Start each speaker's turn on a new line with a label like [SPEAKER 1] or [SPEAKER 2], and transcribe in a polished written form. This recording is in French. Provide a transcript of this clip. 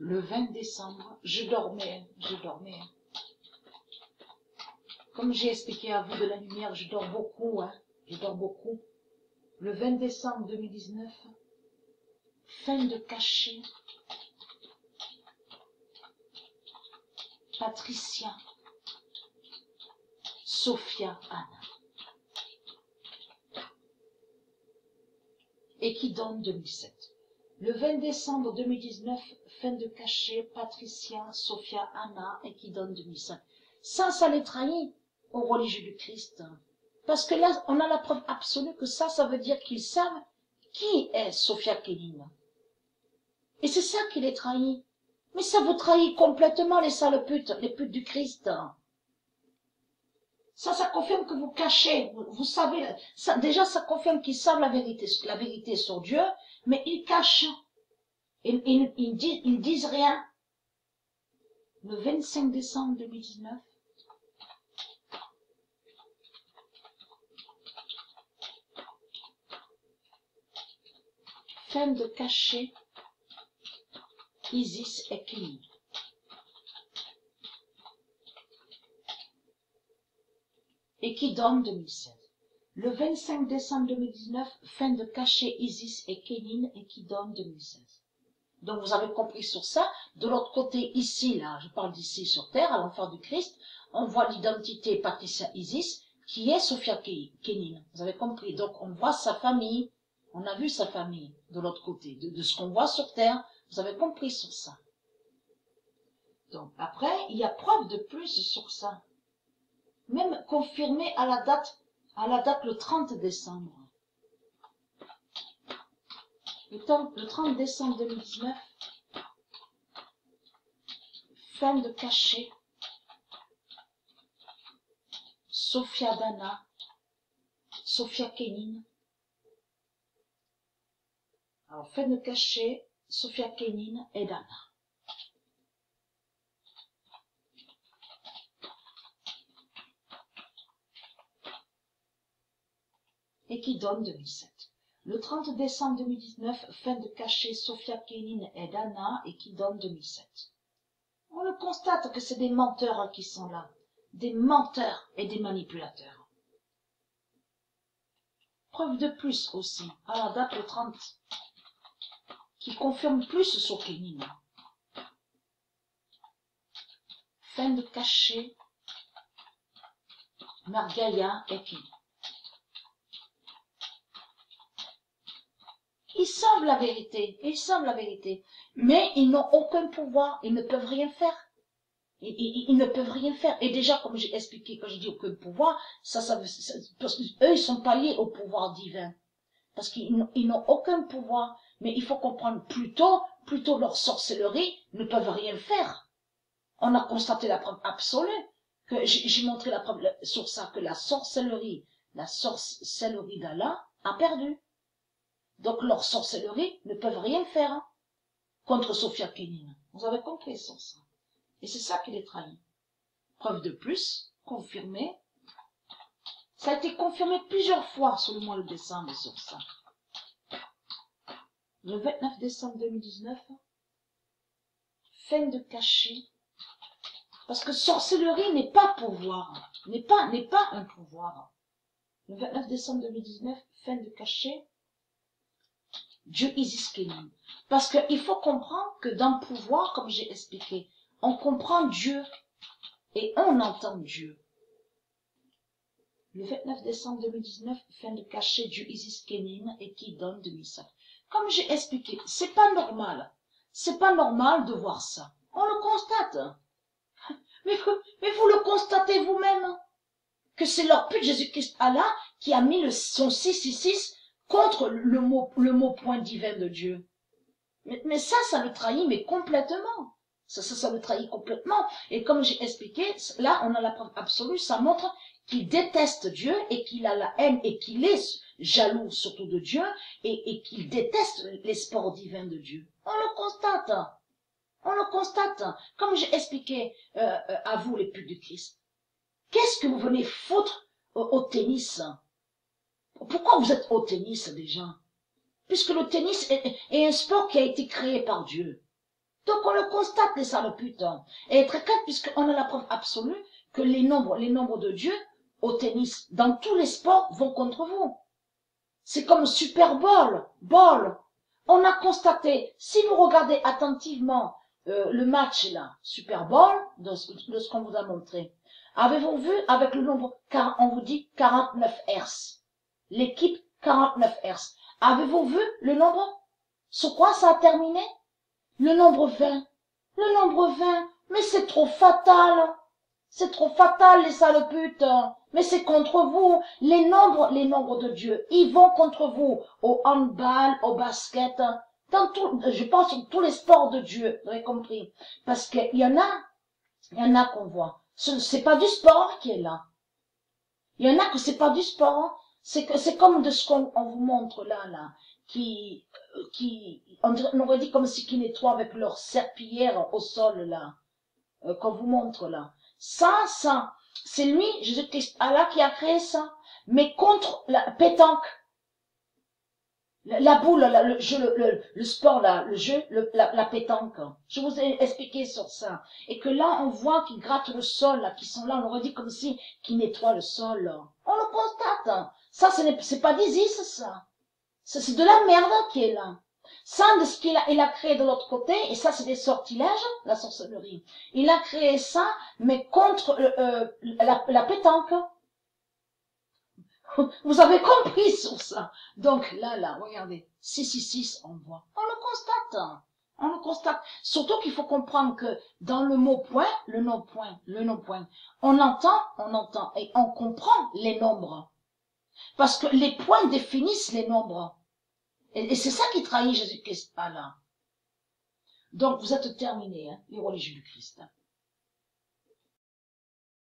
[SPEAKER 1] Le 20 décembre, je dormais. Comme j'ai expliqué à vous de la lumière, je dors beaucoup, je dors beaucoup. Le 20 décembre 2019, fin de cachet, Patricia, Sophia, Anna. Et qui donne 2007. Le 20 décembre 2019, fin de cachet, Patricia, Sophia, Anna, et qui donne 2005. Ça les trahit aux religieux du Christ. Parce que là, on a la preuve absolue que ça veut dire qu'ils savent qui est Sophia Kéline. Et c'est ça qui les trahit. Mais ça vous trahit complètement, les sales putes, les putes du Christ. Ça confirme que vous cachez, vous savez, déjà ça confirme qu'ils savent la vérité sur Dieu, mais ils cachent. Ils disent rien. Le 25 décembre 2019, fin de cachet, Isis et Kéline. Et qui donne 2016. Le 25 décembre 2019, fin de cachet, Isis et Kéline, et qui donne 2016. Donc vous avez compris sur ça. De l'autre côté, ici, là, je parle d'ici sur terre, à l'enfer du Christ, on voit l'identité Patricia Isis, qui est Sophia Kéline. Vous avez compris. Donc on voit sa famille, on a vu sa famille de l'autre côté, de ce qu'on voit sur terre. Vous avez compris sur ça. Donc après, il y a preuve de plus sur ça. Même confirmé à la date le 30 décembre. Le 30 décembre 2019, fin de cachet, Sophia Dana, Sophia Kéline. Alors, fin de cachet, Sophia Kéline et Dana. Et qui donne 2007. Le 30 décembre 2019, fin de cachet, Sophia Kéline et Dana, et qui donne 2007. On le constate que c'est des menteurs qui sont là. Des menteurs et des manipulateurs. Preuve de plus aussi, à la date le 30, qui confirme plus sur Kéline. Fin de cachet, Margaya et Kéline. Ils savent la vérité, mais ils n'ont aucun pouvoir, ils ne peuvent rien faire. Ils ne peuvent rien faire. Et déjà, comme j'ai expliqué, quand je dis aucun pouvoir, parce qu'eux, ils sont pas liés au pouvoir divin. Parce qu'ils n'ont aucun pouvoir. Mais il faut comprendre plutôt leur sorcellerie ne peuvent rien faire. On a constaté la preuve absolue, que j'ai montré la preuve sur ça, que la sorcellerie d'Allah a perdu. Donc leur sorcellerie ne peuvent rien faire contre Sophia Kéline. Vous avez compris sur ça. Et c'est ça qui les trahit. Preuve de plus, confirmé. Ça a été confirmé plusieurs fois sur le mois de décembre sur ça. Le 29 décembre 2019, fin de cachet. Parce que sorcellerie n'est pas pouvoir. N'est pas un pouvoir. Le 29 décembre 2019, fin de cachet. Dieu Isis Kéline. Parce qu'il faut comprendre que dans le pouvoir, comme j'ai expliqué, on comprend Dieu et on entend Dieu. Le 29 décembre 2019, fin de cachet, Dieu Isis Kéline et qui donne 2005. Comme j'ai expliqué, c'est pas normal. C'est pas normal de voir ça. On le constate. Mais vous le constatez vous-même. Que c'est leur pute Jésus-Christ Allah qui a mis son 666 contre le mot point divin de Dieu. Mais ça le trahit, mais complètement. Ça le trahit complètement. Et comme j'ai expliqué, là, on a la preuve absolue, ça montre qu'il déteste Dieu et qu'il a la haine et qu'il est jaloux surtout de Dieu et qu'il déteste les sports divins de Dieu. On le constate. On le constate. Comme j'ai expliqué à vous, les putes du Christ. Qu'est-ce que vous venez foutre au tennis? Pourquoi vous êtes au tennis déjà? Puisque le tennis est un sport qui a été créé par Dieu. Donc on le constate, les sales putes. Et très clair, puisqu'on a la preuve absolue que les nombres de Dieu au tennis, dans tous les sports, vont contre vous. C'est comme Super Bowl, On a constaté, si vous regardez attentivement le match là, Super Bowl, de ce qu'on vous a montré, avez-vous vu avec le nombre, car on vous dit 49 Hz, l'équipe 49 Hz, avez-vous vu le nombre? Sur quoi ça a terminé? Le nombre 20. Le nombre 20. Mais c'est trop fatal. C'est trop fatal, les sales putes. Mais c'est contre vous. Les nombres de Dieu, ils vont contre vous. Au handball, au basket, dans tout, je pense sur tous les sports de Dieu, vous avez compris. Parce qu'il y en a qu'on voit. C'est pas du sport qui est là. Il y en a que c'est pas du sport. C'est comme de ce qu'on vous montre là, qui, on aurait dit comme si qui nettoient avec leur serpillière au sol là, qu'on vous montre là. Ça, c'est lui, Jésus-Christ, Allah qui a créé ça. Mais contre la pétanque, la boule, le jeu, le sport là, le jeu, la pétanque. Je vous ai expliqué sur ça. Et que là, on voit qu'ils grattent le sol, là, qui sont là, on aurait dit comme si qu'ils nettoient le sol. Là. On le constate. Ça, c'est pas d'Isis, ça. C'est de la merde qui est là. Ça, de ce il a créé de l'autre côté, et ça, c'est des sortilèges, la sorcellerie. Il a créé ça, mais contre la pétanque. Vous avez compris sur ça. Donc là, regardez, 666, on voit. On le constate. On le constate. Surtout qu'il faut comprendre que dans le mot point, le non-point, on entend, et on comprend les nombres. Parce que les points définissent les nombres. Et c'est ça qui trahit Jésus-Christ. Voilà. Donc, vous êtes terminés, hein, les religieux du Christ.